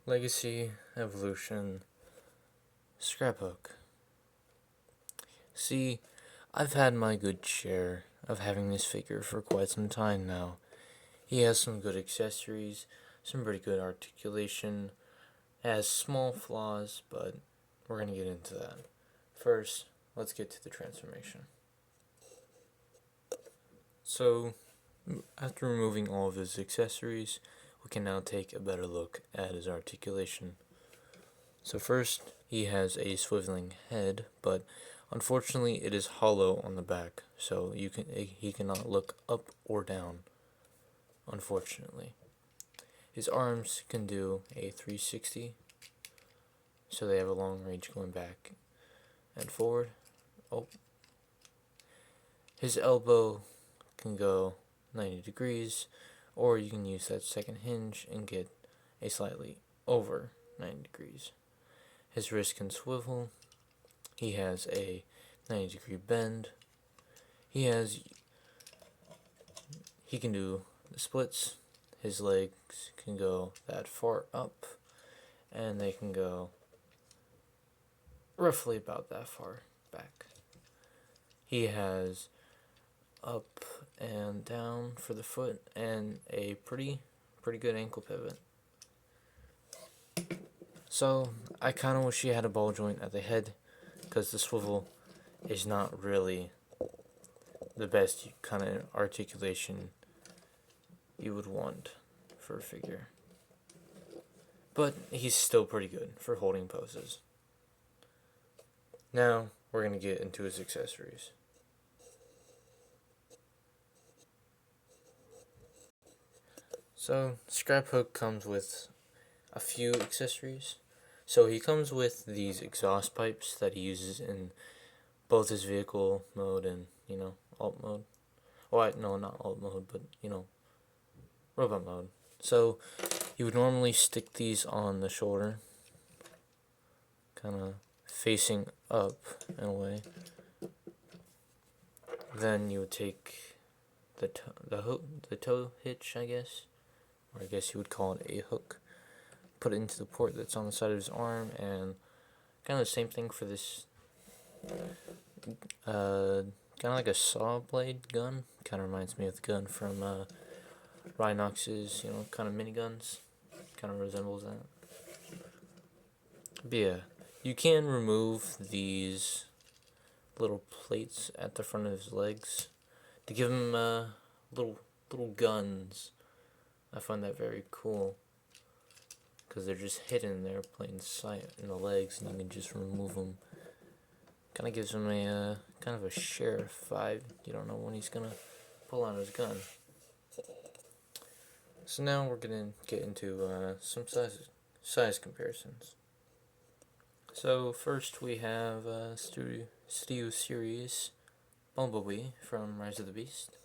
Legacy, Evolution, ScrapHook. See, I've had my good share of having this figure for quite some time now. He has some good accessories, some pretty good articulation, has small flaws, but we're going to get into that. First, let's get to the transformation. So, after removing all of his accessories, we can now take a better look at his articulation. So first, he has a swiveling head, but unfortunately it is hollow on the back, so he cannot look up or down, unfortunately. His arms can do a 360, so they have a long range going back and forward. Oh. His elbow can go 90 degrees, or you can use that second hinge and get a slightly over 90 degrees. His wrist can swivel. He has a 90-degree bend. He can do the splits. His legs can go that far up, and they can go roughly about that far back. He has up and down for the foot, and a pretty good ankle pivot. So, I kind of wish he had a ball joint at the head, because the swivel is not really the best kind of articulation you would want for a figure. But he's still pretty good for holding poses. Now, we're going to get into his accessories. So, ScrapHook comes with a few accessories. So he comes with these exhaust pipes that he uses in both his vehicle mode and, alt mode. Well, no, not alt mode, but, robot mode. So you would normally stick these on the shoulder, kind of facing up in a way. Then you would take the toe hitch, I guess, or I guess you would call it a hook. Put it into the port that's on the side of his arm, and kind of the same thing for this, kind of like a saw blade gun. Kind of reminds me of the gun from Rhinox's, kind of miniguns. Kind of resembles that. But yeah, you can remove these little plates at the front of his legs to give him little guns. I find that very cool, because they're just hidden there, plain sight in the legs, and you can just remove them. Kind of gives him a kind of a sheriff vibe. You don't know when he's gonna pull out his gun. So now we're gonna get into some size comparisons. So first we have Studio Series Bumblebee from Rise of the Beast,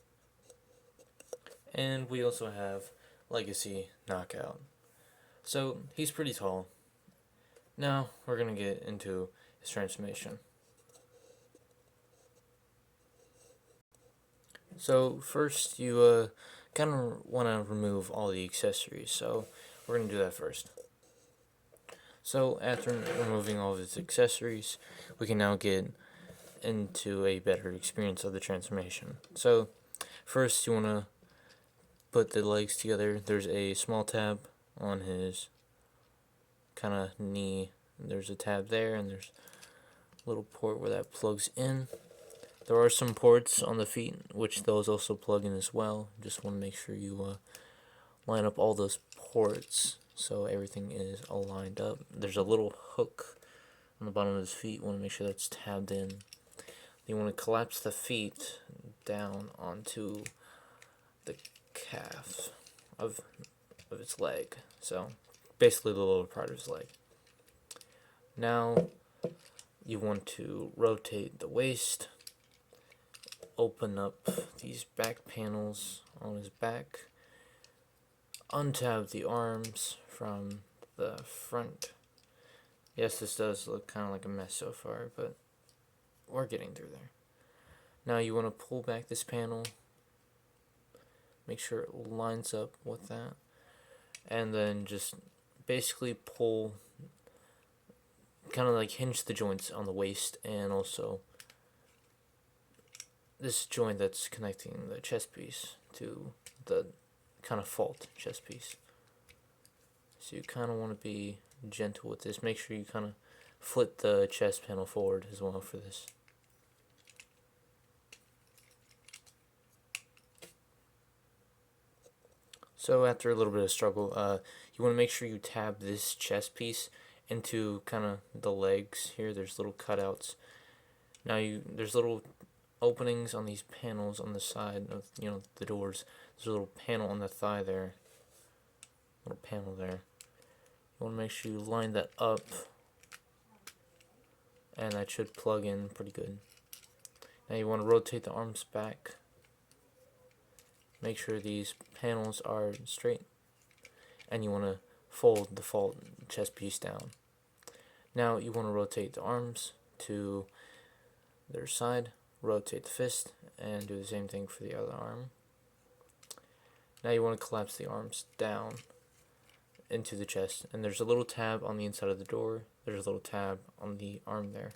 and we also have Legacy Knockout. So he's pretty tall. Now we're gonna get into his transformation. So first you kind of want to remove all the accessories, so we're going to do that first. So after removing all of its accessories, we can now get into a better experience of the transformation. So first you want to put the legs together. There's a small tab on his kind of knee. There's a tab there, and there's a little port where that plugs in. There are some ports on the feet, which those also plug in as well. Just want to make sure you line up all those ports so everything is all lined up. There's a little hook on the bottom of his feet. Want to make sure that's tabbed in. You want to collapse the feet down onto the calf of its leg. So basically the lower part of his leg. Now you want to rotate the waist. Open up these back panels on his back, untab the arms from the front. Yes, this does look kind of like a mess so far, but we're getting through there. Now you want to pull back this panel, make sure it lines up with that, and then just basically pull, kind of like hinge the joints on the waist, and also this joint that's connecting the chest piece to the kind of fault chest piece. So you kind of want to be gentle with this. Make sure you kind of flip the chest panel forward as well for this. So after a little bit of struggle, you want to make sure you tab this chest piece into kind of the legs here. There's little cutouts. Now there's little openings on these panels on the side of the doors. There's a little panel on the thigh there. Little panel there. You want to make sure you line that up, and that should plug in pretty good. Now you want to rotate the arms back. Make sure these panels are straight, and you want to fold the fault chest piece down. Now you want to rotate the arms to their side, rotate the fist, and do the same thing for the other arm. Now you want to collapse the arms down into the chest, and there's a little tab on the inside of the door. There's a little tab on the arm there,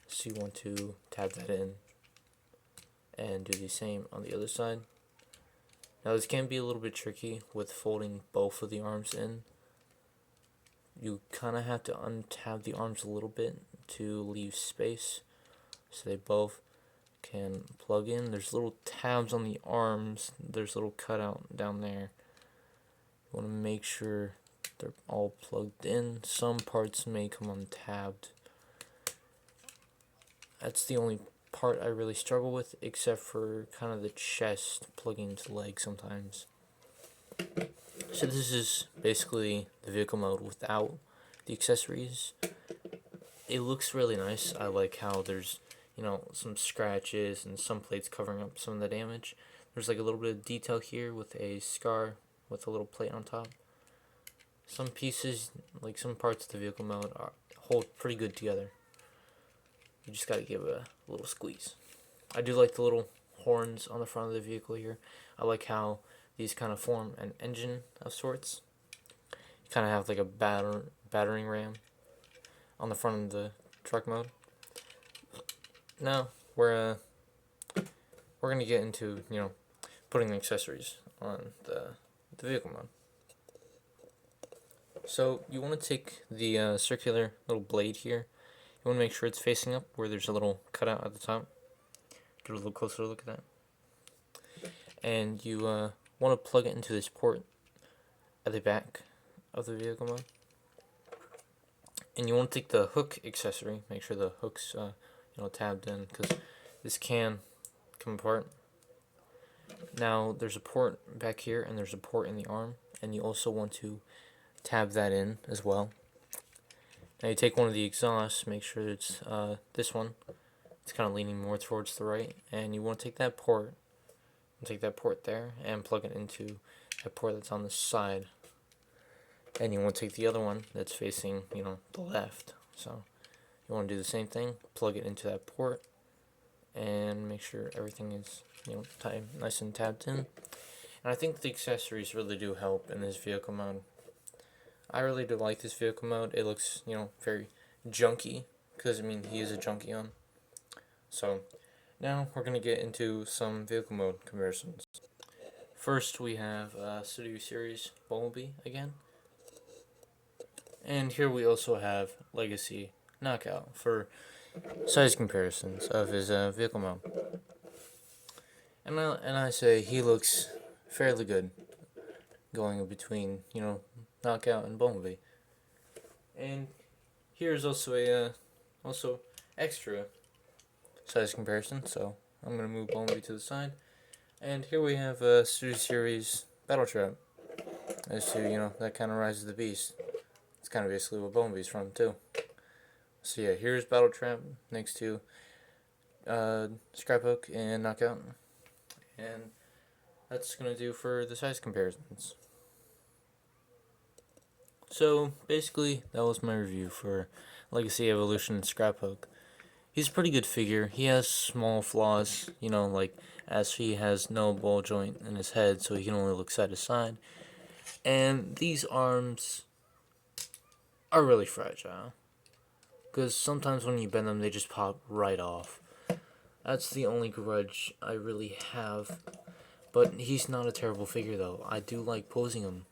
so you want to tab that in and do the same on the other side. Now this can be a little bit tricky with folding both of the arms in. You kind of have to untab the arms a little bit to leave space so they both can plug in. There's little tabs on the arms. There's a little cutout down there. You want to make sure they're all plugged in. Some parts may come untabbed. That's the only part I really struggle with, except for kind of the chest plugging into the leg sometimes. So this is basically the vehicle mode without the accessories. It looks really nice. I like how there's some scratches and some plates covering up some of the damage. There's like a little bit of detail here with a scar with a little plate on top. Some pieces, like some parts of the vehicle mode, hold pretty good together. You just gotta give it a little squeeze. I do like the little horns on the front of the vehicle here. I like how these kind of form an engine of sorts. You kind of have like a battering ram on the front of the truck mode. Now we're gonna get into putting the accessories on the vehicle mode. So you want to take the circular little blade here. You want to make sure it's facing up where there's a little cutout at the top. Get a little closer look at that. And you want to plug it into this port at the back of the vehicle mode. And you want to take the hook accessory. Make sure the hook's tabbed in, because this can come apart. Now there's a port back here, and there's a port in the arm, and you also want to tab that in as well. Now you take one of the exhausts, make sure it's this one. It's kind of leaning more towards the right, and you want to take that port there and plug it into that port that's on the side. And you want to take the other one that's facing the left. So you want to do the same thing, plug it into that port, and make sure everything is nice and tabbed in. And I think the accessories really do help in this vehicle mode. I really do like this vehicle mode. It looks, very junky, because, he is a junkie on. So, now we're going to get into some vehicle mode comparisons. First, we have Studio Series Bumblebee again. And here we also have Legacy Knockout for size comparisons of his vehicle mode. And I say he looks fairly good going between, Knockout and Bumblebee. And here's also a extra size comparison, so I'm going to move Bumblebee to the side. And here we have Studio Series Battle Trap. As to, that kind of Rise of the Beast. It's kind of basically what Bumblebee's from, too. So yeah, here's Battle Trap next to ScrapHook and Knockout. And that's going to do for the size comparisons. So, basically, that was my review for Legacy Evolution and ScrapHook. He's a pretty good figure. He has small flaws, like as he has no ball joint in his head, so he can only look side to side. And these arms are really fragile, because sometimes when you bend them, they just pop right off. That's the only grudge I really have. But he's not a terrible figure, though. I do like posing him.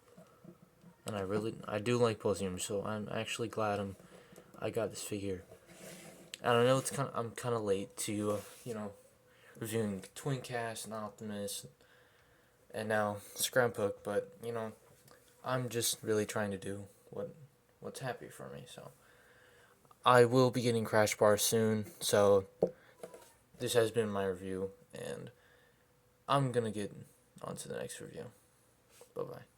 And I do like posing him, so I'm actually glad I got this figure. And I know I'm kind of late to, reviewing Twin Cast and Optimus, and now ScrapHook, but, I'm just really trying to do what's happy for me, so. I will be getting Crash Bar soon, so this has been my review, and I'm gonna get on to the next review. Bye-bye.